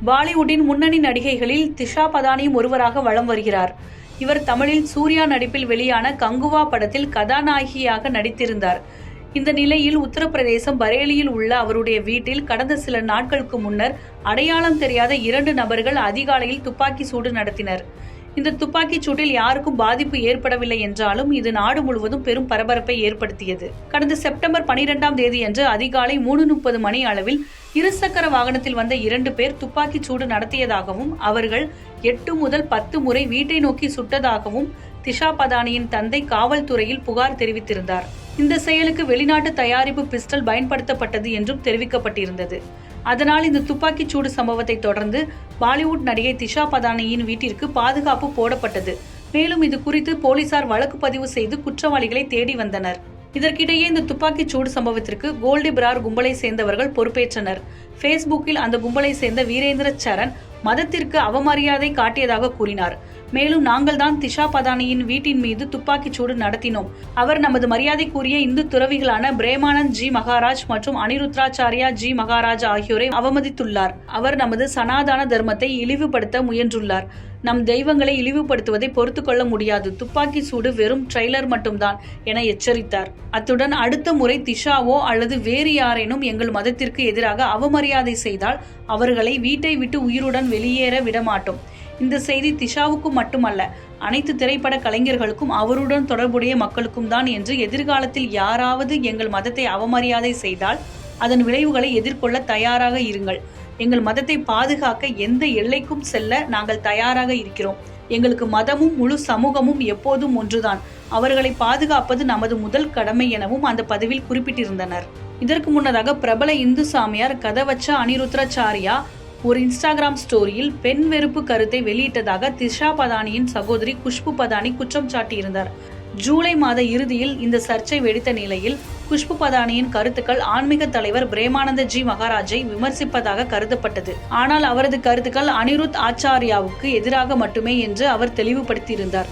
பாலிவுட்டின் முன்னணி நடிகைகளில் திஷா பதானியும் ஒருவராக வலம் வருகிறார். இவர் தமிழில் சூர்யா நடிப்பில் வெளியான கங்குவா படத்தில் கதாநாயகியாக நடித்திருந்தார். இந்த நிலையில் உத்தரப்பிரதேசம் பரேலியில் உள்ள அவருடைய வீட்டில் கடந்த சில நாட்களுக்கு முன்னர் அடையாளம் தெரியாத 2 நபர்கள் அதிகாலையில் துப்பாக்கி சூடு நடத்தினர். இந்த துப்பாக்கிச் சூட்டில் யாருக்கும் பாதிப்பு ஏற்படவில்லை என்றாலும் இது நாடு முழுவதும் பெரும் பரபரப்பை ஏற்படுத்தியது. கடந்த செப்டம்பர் 12ஆம் தேதியன்று அதிகாலை 3:30 மணி அளவில் இருசக்கர வாகனத்தில் வந்த 2 பேர் துப்பாக்கிச் சூடு நடத்தியதாகவும் அவர்கள் 8 முதல் 10 முறை வீட்டை நோக்கி சுட்டதாகவும் திஷா பதானியின் தந்தை காவல்துறையில் புகார் தெரிவித்திருந்தார். இந்த செயலுக்கு வெளிநாட்டு தயாரிப்பு பிஸ்டல் பயன்படுத்தப்பட்டது என்றும் தெரிவிக்கப்பட்டிருந்தது. அதனால் இந்த துப்பாக்கிச் சூடு சம்பவத்தை தொடர்ந்து பாலிவுட் நடிகை திஷா பதானியின் வீட்டிற்கு பாதுகாப்பு போடப்பட்டது. மேலும் இது குறித்து போலீசார் வழக்கு பதிவு செய்து குற்றவாளிகளை தேடி வந்தனர். இதற்கிடையே இந்த துப்பாக்கிச் சூடு சம்பவத்திற்கு கோல்டி பிரார் கும்பலை சேர்ந்தவர்கள் பொறுப்பேற்றனர். பேஸ்புக்கில் அந்த கும்பலை சேர்ந்த வீரேந்திர சரண் மதத்திற்கு அவமரியாதை காட்டியதாக கூறினார். மேலும் நாங்கள் தான் திஷா பதானியின் வீட்டின் மீது துப்பாக்கிச் சூடு நடத்தினோம். அவர் நமது மரியாதைக்குரிய இந்து துறவிகளான பிரேமானந்த் ஜி மகாராஜ் மற்றும் அனிருத்ராச்சாரியா ஜி மகாராஜ் ஆகியோரை அவமதித்துள்ளார். அவர் நமது சனாதன தர்மத்தை இழிவுபடுத்த முயன்றுள்ளார். நம் தெய்வங்களை இழிவுபடுத்துவதை பொறுத்து கொள்ள முடியாது. துப்பாக்கி சூடு வெறும் ட்ரெய்லர் மட்டும்தான் என எச்சரித்தார். அத்துடன் அடுத்த முறை திஷாவோ அல்லது வேறு யாரேனும் எங்கள் மதத்திற்கு எதிராக அவமரியாதை செய்தால் அவர்களை வீட்டை விட்டு உயிருடன் வெளியேற விடமாட்டோம். இந்த செய்தி திஷாவுக்கும் மட்டுமல்ல, அனைத்து திரைப்பட கலைஞர்களுக்கும் அவருடன் தொடர்புடைய மக்களுக்கும் தான் என்று எதிர்காலத்தில் யாராவது எங்கள் மதத்தை அவமரியாதை செய்தால் அதன் விளைவுகளை எதிர்கொள்ள தயாராக இருங்கள். எங்கள் மதத்தை பாதுகாக்க எந்த எல்லைக்கும் செல்ல நாங்கள் தயாராக இருக்கிறோம். எங்களுக்கு மதமும் முழு சமூகமும் எப்போதும் ஒன்றுதான். அவர்களை பாதுகாப்பது நமது முதல் கடமை எனவும் அந்த பதிவில் குறிப்பிட்டிருந்தனர். இதற்கு முன்னதாக பிரபல இந்து சாமியார் கதவச்ச அனிருத்ராச்சாரியா ஒரு இன்ஸ்டாகிராம் ஸ்டோரியில் பெண் வெறுப்பு கருத்தை வெளியிட்டதாக திஷா பதானியின் சகோதரி குஷ்பு பதானி குற்றம் சாட்டியிருந்தார். ஜூலை மாத இறுதியில் இந்த சர்ச்சை வெடித்த நிலையில் குஷ்பு பதானியின் கருத்துக்கள் ஆன்மீக தலைவர் பிரேமானந்த ஜி மகாராஜை விமர்சிப்பதாக கருதப்பட்டது. ஆனால் அவரது கருத்துக்கள் அனிருத் ஆச்சாரியாவுக்கு எதிராக மட்டுமே என்று அவர் தெளிவுபடுத்தியிருந்தார்.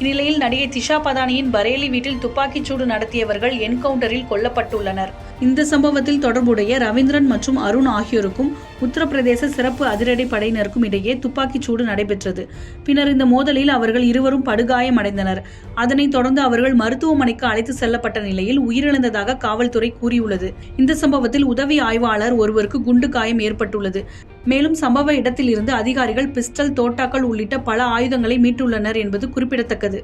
இந்நிலையில் நடிகை திஷா பதானியின் பரேலி வீட்டில் துப்பாக்கிச் சூடு நடத்தியவர்கள் என்கவுண்டரில் கொல்லப்பட்டுள்ளனர். இந்த சம்பவத்தில் தொடர்புடைய ரவீந்திரன் மற்றும் அருண் ஆகியோருக்கும் உத்தரப்பிரதேச சிறப்பு அதிரடி படையினருக்கும் இடையே துப்பாக்கிச் சூடு நடைபெற்றது. பின்னர் இந்த மோதலில் அவர்கள் இருவரும் படுகாயமடைந்தனர். அதனைத் தொடர்ந்து அவர்கள் மருத்துவமனைக்கு அழைத்து செல்லப்பட்ட நிலையில் உயிரிழந்ததாக காவல்துறை கூறியுள்ளது. இந்த சம்பவத்தில் உதவி ஆய்வாளர் ஒருவருக்கு குண்டு காயம் ஏற்பட்டுள்ளது. மேலும் சம்பவ இடத்தில் இருந்து அதிகாரிகள் பிஸ்டல், தோட்டாக்கள் உள்ளிட்ட பல ஆயுதங்களை மீட்டுள்ளனர் என்பது குறிப்பிடத்தக்கது.